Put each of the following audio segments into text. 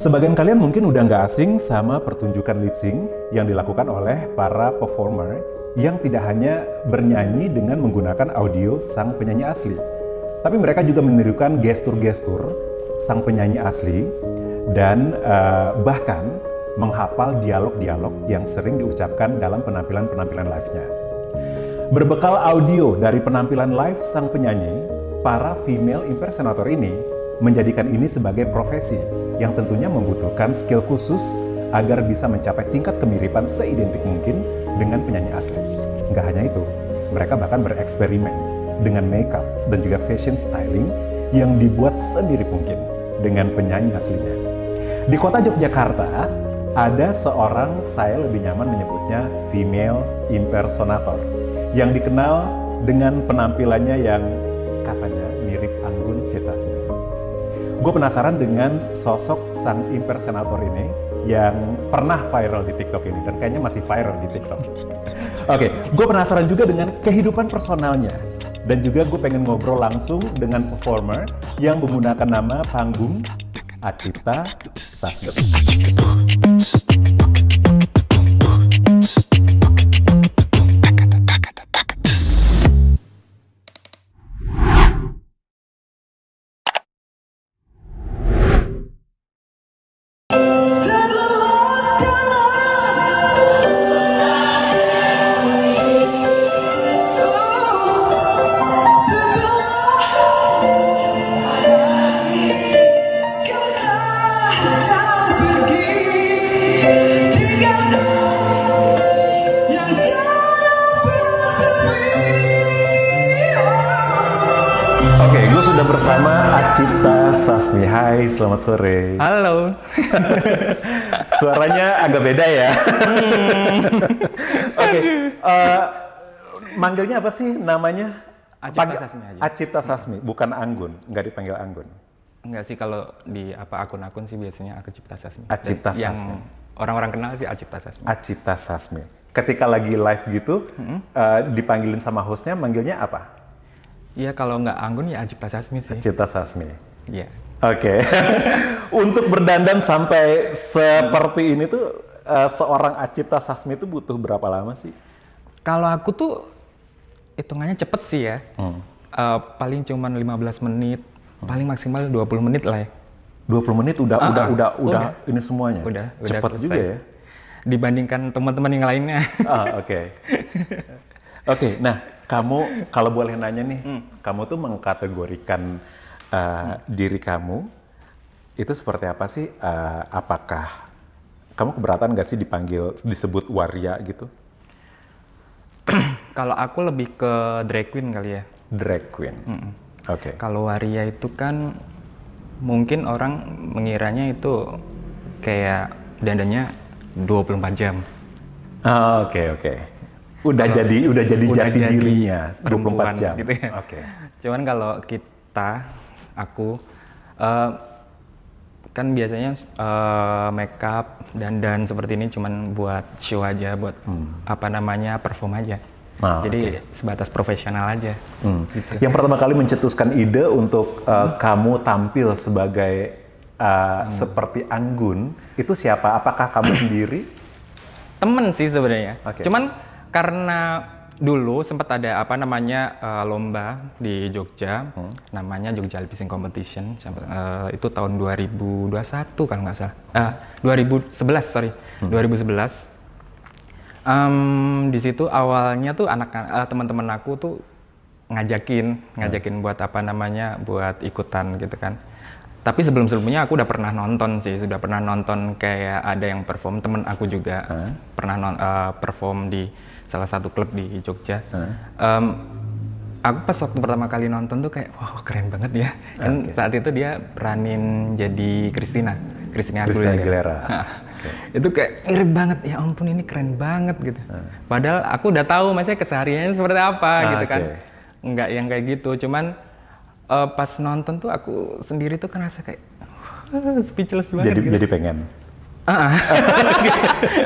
Sebagian kalian mungkin udah nggak asing sama pertunjukan lip sync yang dilakukan oleh para performer yang tidak hanya bernyanyi dengan menggunakan audio sang penyanyi asli, tapi mereka juga menirukan gestur-gestur sang penyanyi asli dan bahkan menghafal dialog-dialog yang sering diucapkan dalam penampilan-penampilan live-nya. Berbekal audio dari penampilan live sang penyanyi, para female impersonator ini menjadikan ini sebagai profesi yang tentunya membutuhkan skill khusus agar bisa mencapai tingkat kemiripan seidentik mungkin dengan penyanyi asli. Nggak hanya itu, mereka bahkan bereksperimen dengan makeup dan juga fashion styling yang dibuat sendiri mungkin dengan penyanyi aslinya. Di kota Yogyakarta, ada seorang, saya lebih nyaman menyebutnya female impersonator, yang dikenal dengan penampilannya yang katanya mirip Anggun C. Sasmi. Gue penasaran dengan sosok sang impersonator ini yang pernah viral di TikTok ini, dan kayaknya masih viral di TikTok. Oke, gue penasaran juga dengan kehidupan personalnya, dan juga gue pengen ngobrol langsung dengan performer yang menggunakan nama panggung Acipta Sasmi. Oke, gue sudah bersama Acipta Sasmi. Hai, selamat sore. Halo. Suaranya agak beda ya. Oke, manggilnya apa sih namanya? Acipta Sasmi aja. Acipta Sasmi, bukan Anggun, nggak dipanggil Anggun. Enggak sih, kalau di akun-akun sih biasanya Acipta Sasmi. Acipta Dan Sasmi. Yang orang-orang kenal sih Acipta Sasmi. Acipta Sasmi. Ketika lagi live gitu, dipanggilin sama hostnya, manggilnya apa? Iya, kalau nggak Anggun ya Acipta Sasmi sih. Acipta Sasmi. Iya. Oke. Untuk berdandan sampai seperti ini tuh, seorang Acipta Sasmi itu butuh berapa lama sih? Kalau aku tuh hitungannya cepet sih ya. Paling cuman 15 menit, paling maksimal 20 menit lah ya. 20 menit udah ini semuanya. Udah Cepet selesai. juga ya. Dibandingkan teman-teman yang lainnya. Oke. Oke, nah kamu kalau boleh nanya nih, kamu tuh mengkategorikan diri kamu itu seperti apa sih? Apakah kamu keberatan nggak sih disebut waria gitu? Kalau aku lebih ke drag queen kali ya. Drag queen. Oke. Kalau waria itu kan mungkin orang mengiranya itu kayak dandannya 24 jam. Oke. Udah jadi jati dirinya 24 jam. Gitu ya. Oke. Cuman kalau aku kan biasanya makeup dan seperti ini cuman buat show aja, buat perform aja. Jadi sebatas profesional aja. Gitu. Yang pertama kali mencetuskan ide untuk kamu tampil sebagai seperti Anggun itu siapa? Apakah kamu sendiri? Temen sih sebenarnya. Okay. Cuman karena dulu sempat ada lomba di Jogja, namanya Jogja Lip Sync Competition, itu tahun 2021 kalau nggak salah, 2011 sorry, 2011. Di situ awalnya tuh teman-teman aku tuh ngajakin buat buat ikutan gitu kan. Tapi sebelumnya aku udah pernah nonton kayak ada yang perform, temen aku juga pernah perform di salah satu klub di Jogja. Aku pas waktu pertama kali nonton tuh kayak, wow keren banget ya. Kan saat itu dia peranin jadi Christina Aguilera. Itu kayak mirip banget, ya ampun ini keren banget gitu. Padahal aku udah tahu maksudnya kesehariannya seperti apa gitu kan. Enggak yang kayak gitu, cuman pas nonton tuh aku sendiri tuh ngerasa kayak speechless banget. Jadi pengen.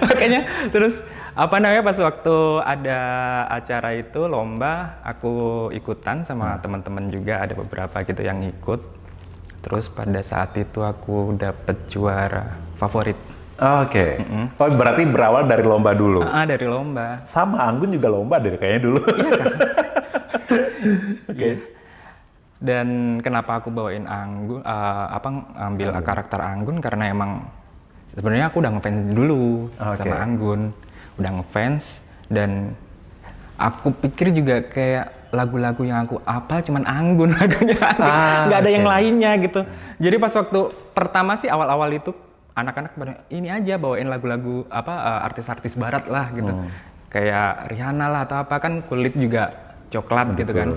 Makanya terus pas waktu ada acara itu lomba, aku ikutan sama teman-teman juga, ada beberapa gitu yang ikut. Terus pada saat itu aku dapet juara favorit. Oke. Oh, berarti berawal dari lomba dulu. Dari lomba. Sama Anggun juga lomba dari kayaknya dulu. Iya kan? Oke. Dan kenapa aku bawain Anggun, ambil karakter Anggun karena emang sebenarnya aku udah ngefans dulu sama Anggun, udah ngefans dan aku pikir juga kayak lagu-lagu yang aku apal cuman Anggun lagunya, nggak ada yang lainnya gitu. Jadi pas waktu pertama sih awal-awal itu anak-anak pada ini aja bawain lagu-lagu artis-artis barat lah gitu, kayak Rihanna lah atau apa kan kulit juga coklat gitu kan,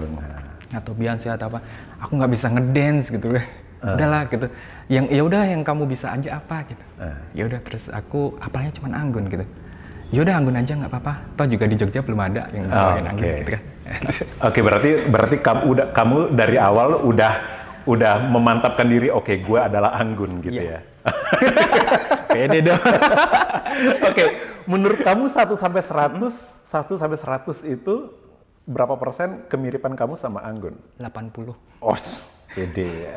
atau Beyonce atau apa. Aku nggak bisa ngedance gitu, udahlah gitu. Yang ya udah yang kamu bisa aja apa gitu. Ya udah terus aku apalnya cuman Anggun gitu. Ya udah Anggun aja nggak apa-apa. Toh juga di Jogja belum ada yang bawain Anggun gitu kan. Oke, berarti kamu dari awal udah memantapkan diri, oke, gue adalah Anggun gitu ya. Pede dong. Oke, menurut kamu 1 sampai 100 itu berapa persen kemiripan kamu sama Anggun? 80. Oh, pede ya.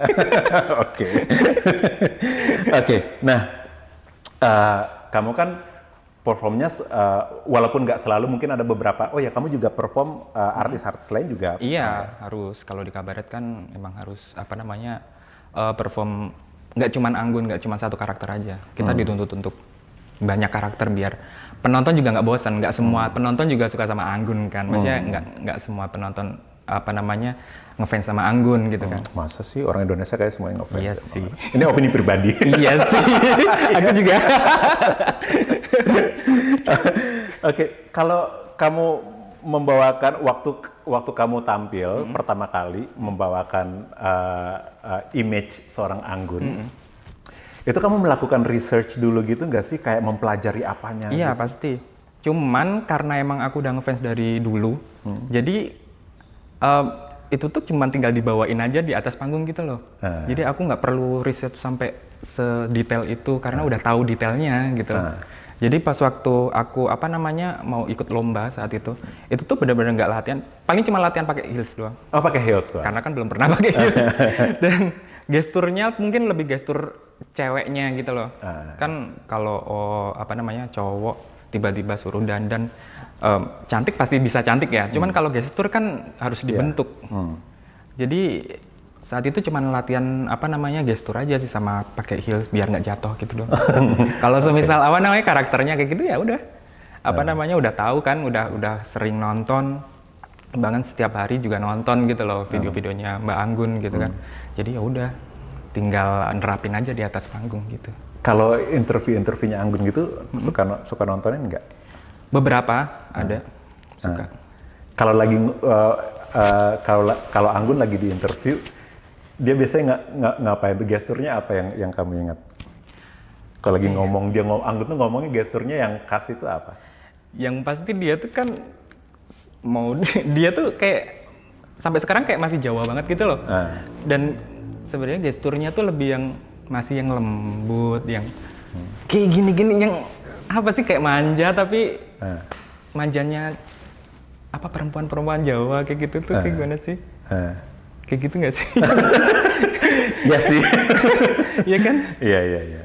Oke. Oke, nah kamu kan performnya walaupun nggak selalu, mungkin ada beberapa, oh ya kamu juga perform artis-artis lain juga. Iya, harus. Kalau di kabaret kan emang harus perform nggak cuman Anggun, nggak cuma satu karakter aja. Kita dituntut untuk banyak karakter biar penonton juga nggak bosan. Nggak semua penonton juga suka sama Anggun kan. Maksudnya nggak semua penonton ngefans sama Anggun gitu kan. Masa sih orang Indonesia kayak semuanya ngefans? Iya sih. Ini opini pribadi. Iya sih. Aku juga. Oke, kalau kamu membawakan waktu kamu tampil pertama kali membawakan image seorang Anggun, itu kamu melakukan research dulu gitu nggak sih, kayak mempelajari apanya? Iya gitu? pasti. Cuman karena emang aku udah ngefans dari dulu, jadi itu tuh cuman tinggal dibawain aja di atas panggung gitu loh. Jadi aku nggak perlu riset sampai sedetail itu karena udah tahu detailnya gitu. Jadi pas waktu aku mau ikut lomba saat itu tuh benar-benar nggak latihan, paling cuma latihan pakai heels doang. Oh, pakai heels doang? Karena kan belum pernah pakai heels. Dan gesturnya mungkin lebih gestur ceweknya gitu loh. Kan kalau cowok tiba-tiba suruh dandan cantik pasti bisa cantik ya. Cuman kalau gestur kan harus dibentuk. Jadi saat itu cuman latihan gestur aja sih sama pakai heels biar nggak jatuh gitu loh. Kalau semisal karakternya kayak gitu ya udah udah tahu kan, udah sering nonton, bahkan setiap hari juga nonton gitu loh video-videonya Mbak Anggun gitu kan. Jadi ya udah tinggal nerapin aja di atas panggung gitu. Kalau interviewnya Anggun gitu suka nontonin nggak? Beberapa ada suka. Kalau lagi kalau Anggun lagi di interview, dia biasanya ngapain tuh, gesturnya apa yang kamu ingat? Kalau lagi ngomong Anggun tuh ngomongnya gesturnya yang khas itu apa? Yang pasti dia tuh kan dia tuh kayak sampai sekarang kayak masih Jawa banget gitu loh. Dan sebenarnya gesturnya tuh lebih yang masih yang lembut, yang kayak gini-gini, yang apa sih kayak manja tapi manjanya perempuan-perempuan Jawa kayak gitu tuh kayak gimana sih? Kayak gitu nggak sih? Iya sih. Iya kan? Iya.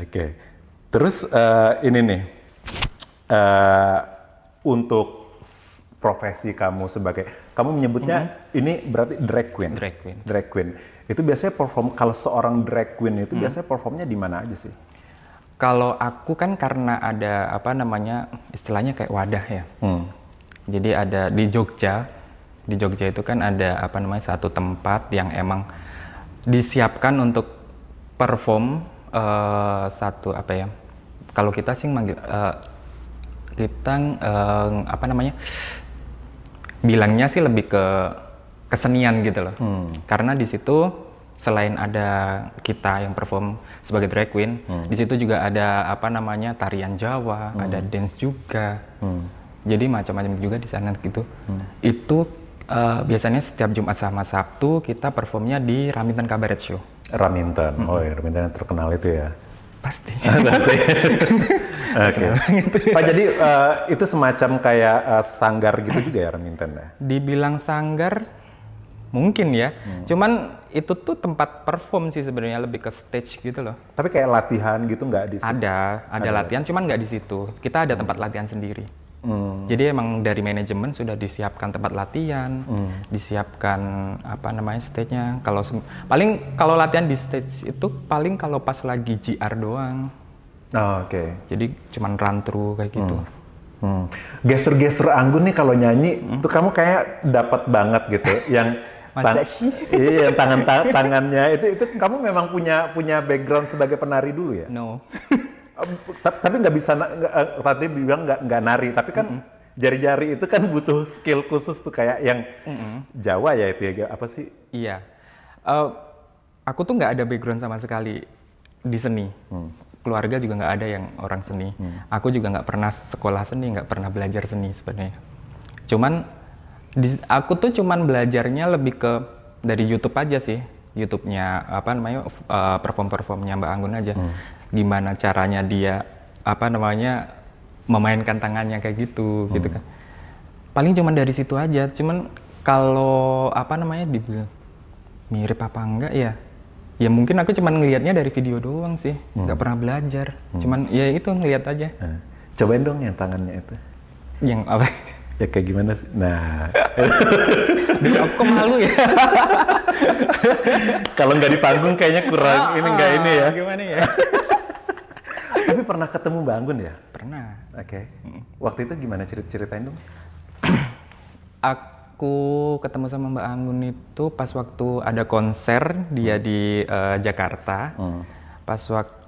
Oke. Terus ini nih, untuk profesi kamu kamu menyebutnya ini berarti drag queen. Drag queen. Itu biasanya kalau seorang drag queen itu biasanya performnya di mana aja sih? Kalau aku kan karena ada istilahnya kayak wadah ya. Jadi ada di Jogja. Di Jogja itu kan ada satu tempat yang emang disiapkan untuk perform kalau kita sih manggil bilangnya sih lebih ke kesenian gitu loh. Karena di situ selain ada kita yang perform sebagai drag queen, di situ juga ada tarian Jawa, ada dance juga. Jadi macam-macam juga di sana gitu. Itu biasanya setiap Jumat sama Sabtu kita performnya di Raminten Cabaret Show. Raminten, Raminten yang terkenal itu ya? Pasti. Oke. Pak, jadi itu semacam kayak sanggar gitu juga ya Raminten ya? Dibilang sanggar, Mungkin ya. Cuman itu tuh tempat perform sih sebenarnya, lebih ke stage gitu loh. Tapi kayak latihan gitu nggak di situ? Ada latihan, cuman nggak di situ. Kita ada tempat latihan sendiri. Jadi emang dari manajemen sudah disiapkan tempat latihan, disiapkan apa namanya stage-nya. Paling kalau latihan di stage itu paling kalau pas lagi GR doang. Oh, oke. Jadi cuman run through kayak gitu. Gestur-gestur Anggun nih kalau nyanyi tuh kamu kayak dapat banget gitu. Yang Masa sih? Iya, tangannya itu kamu memang punya background sebagai penari dulu ya? No. Tapi nggak bisa, tadi bilang nggak nari, tapi kan jari-jari itu kan butuh skill khusus tuh kayak yang Jawa ya itu ya, apa sih? Iya. Aku tuh nggak ada background sama sekali di seni. Keluarga juga nggak ada yang orang seni. Aku juga nggak pernah sekolah seni, nggak pernah belajar seni sebenarnya. Cuman aku tuh cuman belajarnya lebih ke dari YouTube aja sih. YouTube-nya apa namanya performnya Mbak Anggun aja. Gimana caranya dia apa namanya memainkan tangannya kayak gitu gitu kan. Paling cuman dari situ aja. Cuman kalau apa namanya dibilang mirip apa enggak ya? Ya mungkin aku cuman ngelihatnya dari video doang sih. Nggak pernah belajar. Cuman ya itu ngelihat aja. Cobain dong yang tangannya itu. Yang apa? Ya kayak gimana sih? Nah, Duh, aku kok malu ya. kalau nggak di panggung kayaknya kurang nggak ini ya. Gimana ya? Tapi pernah ketemu Mbak Anggun ya? Pernah. Oke. Waktu itu gimana ceritain dong? Aku ketemu sama Mbak Anggun itu pas waktu ada konser dia di Jakarta. Pas waktu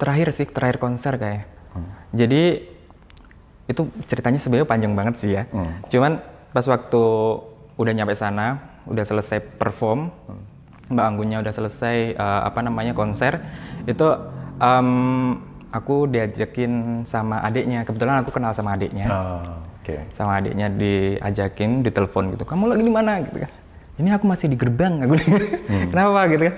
terakhir konser kayak. Jadi itu ceritanya sebenarnya panjang banget sih ya. Cuman pas waktu udah nyampe sana, udah selesai perform, Mbak Anggunnya udah selesai apa namanya konser, itu aku diajakin sama adiknya. Kebetulan aku kenal sama adiknya. Sama adiknya diajakin, ditelepon gitu. Kamu lagi di mana gitu kan? Ini aku masih di gerbang. Aku kenapa gitu kan?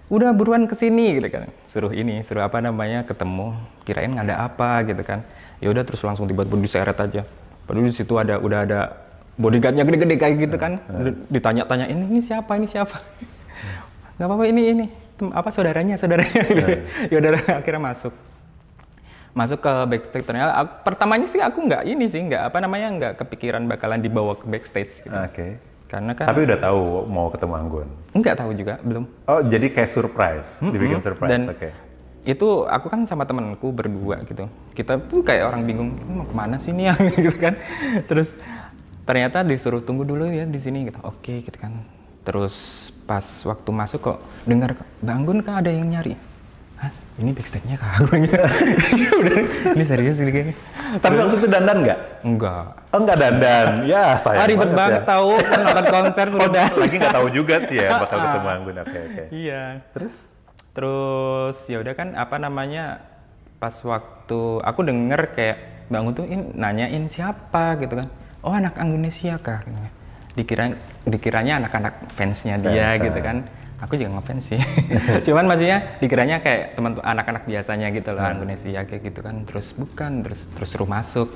Udah buruan kesini gitu kan. Suruh apa namanya ketemu. Kirain nggak ada apa gitu kan. Ya udah terus langsung tiba-tiba diseret aja. Padahal di situ udah ada bodyguardnya gede-gede kayak gitu kan. Ditanya-tanyain ini siapa? Nggak apa-apa ini apa saudaranya. Ya udah akhirnya masuk ke backstage. Ternyata pertamanya sih aku nggak kepikiran bakalan dibawa ke backstage gitu. Karena kan. Tapi udah tahu mau ketemu Anggun? Nggak tahu juga, belum. Oh, jadi kayak surprise, dibikin surprise. Dan itu aku kan sama temenku berdua gitu. Kita tuh kayak orang bingung, mau kemana sih nih gitu kan. Terus ternyata disuruh tunggu dulu ya di sini gitu. Oke gitu kan. Terus pas waktu masuk kok dengar Mbak Anggun kan ada yang nyari. Hah, ini backstage-nya Kak Anggun ya? Ini serius gitu kayaknya. Tapi waktu itu dandan nggak? Enggak. Oh, nggak dandan. Ya, sayang ribet banget ya. tahu nonton konser sudah. Lagi nggak tahu juga sih ya bakal ketemu Anggun. Oke. Iya. Terus ya udah kan apa namanya pas waktu aku denger kayak Mbak Anggun tuh nanyain siapa gitu kan. Oh, anak Anggunesia Kak. Dikiranya anak-anak fansnya dia gitu kan. Aku juga ngefans sih. Cuman maksudnya dikiranya kayak teman anak-anak biasanya gitu loh, Anggunesia kayak gitu kan. Terus bukan, terus suruh masuk.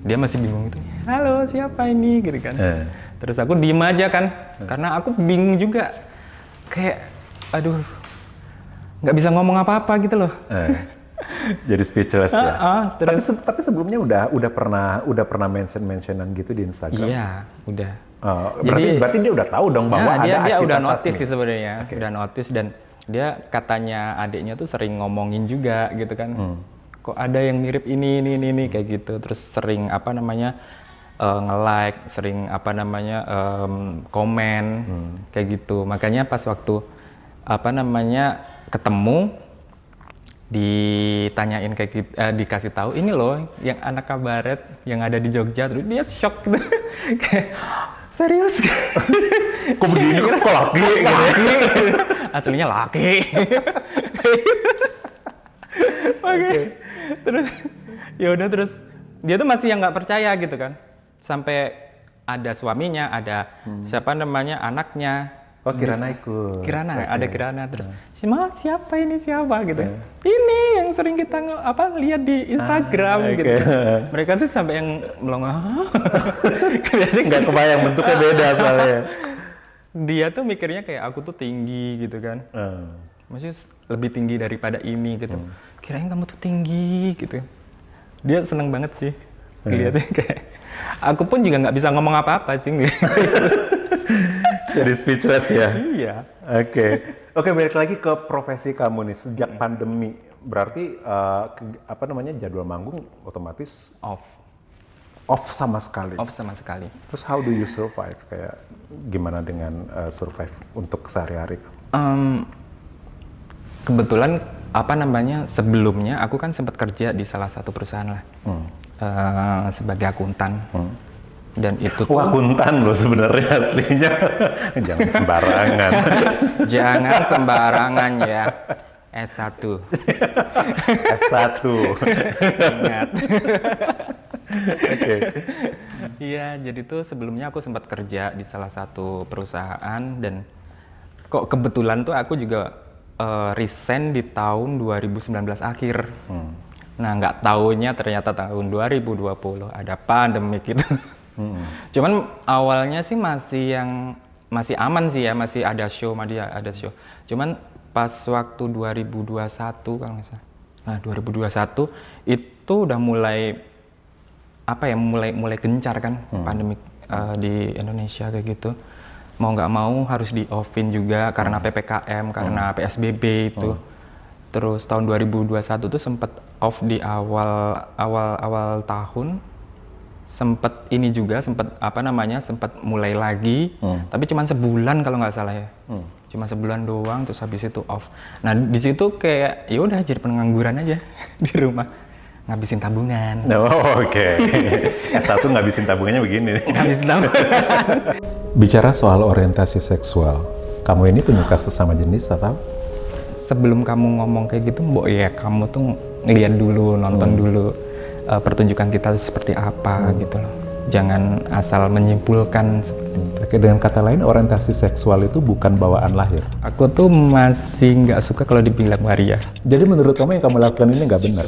Dia masih bingung gitu. Halo, siapa ini gitu kan. Terus aku diem aja kan. Karena aku bingung juga. Kayak aduh, nggak bisa ngomong apa-apa gitu loh. Jadi speechless ya. Terus, tapi sebelumnya udah pernah mentionan gitu di Instagram. Iya, udah. Berarti dia udah tahu dong bahwa ada dia Acita udah Sasmi. notice sih sebenarnya. Udah notice dan dia katanya adiknya tuh sering ngomongin juga gitu kan. Kok ada yang mirip ini kayak gitu. Terus sering apa namanya nge-like, sering apa namanya komen kayak gitu. Makanya pas waktu apa namanya ketemu ditanyain kayak gitu, dikasih tahu ini loh yang anak kabaret yang ada di Jogja, terus dia shock gitu. Kayak serius? Kok begini kok laki gitu. Aslinya laki. Oke. Terus ya udah terus dia tuh masih yang nggak percaya gitu kan. Sampai ada suaminya, ada siapa namanya anaknya. Oh, Kirana ikut. Ada Kirana terus siapa ini gitu. Ini yang sering kita lihat di Instagram gitu. Mereka tuh sampai yang melongo. Biasanya nggak kebayang bentuknya beda soalnya. Dia tuh mikirnya kayak aku tuh tinggi gitu kan. Maksudnya lebih tinggi daripada ini gitu. Kirain kamu tuh tinggi gitu. Dia seneng banget sih ngeliatnya kayak. Aku pun juga nggak bisa ngomong apa-apa sih ngeliat. Jadi speechless ya? Iya. Oke, balik lagi ke profesi kamu nih, sejak pandemi. Berarti, jadwal manggung otomatis off sama sekali? Off sama sekali. Terus how do you survive? Kayak gimana dengan survive untuk sehari-hari? Kebetulan sebelumnya aku kan sempat kerja di salah satu perusahaan lah sebagai akuntan. Dan itu tuh akuntan loh sebenarnya aslinya. Jangan sembarangan. Jangan sembarangan ya. S1. S1. Ingat. Oke. Iya, jadi tuh sebelumnya aku sempat kerja di salah satu perusahaan dan kok kebetulan tuh aku juga resign di tahun 2019 akhir. Nah, nggak taunya ternyata tahun 2020 ada pandemi gitu. Cuman awalnya sih masih aman sih ya, masih ada show. Cuman pas waktu 2021 kalau nggak salah. Nah, 2021 itu udah mulai mulai gencar kan pandemi di Indonesia kayak gitu. Mau nggak mau harus di offin juga karena PPKM, karena PSBB itu. Terus tahun 2021 tuh sempet off di awal tahun. Sempet mulai lagi, tapi cuma sebulan kalau nggak salah ya. Cuma sebulan doang, terus habis itu off. Nah, di situ kayak ya udah jadi pengangguran aja di rumah. Ngabisin tabungan. Oke. S1 ngabisin tabungannya begini. Ngabisin tabungan. Bicara soal orientasi seksual, kamu ini penyuka sesama jenis atau? Sebelum kamu ngomong kayak gitu, Mbok, ya kamu tuh ngeliat dulu, nonton dulu pertunjukan kita seperti apa gitu loh. Jangan asal menyimpulkan seperti itu. Oke, dengan kata lain orientasi seksual itu bukan bawaan lahir. Aku tuh masih nggak suka kalau dibilang waria. Jadi menurut kamu yang kamu lakukan ini nggak benar?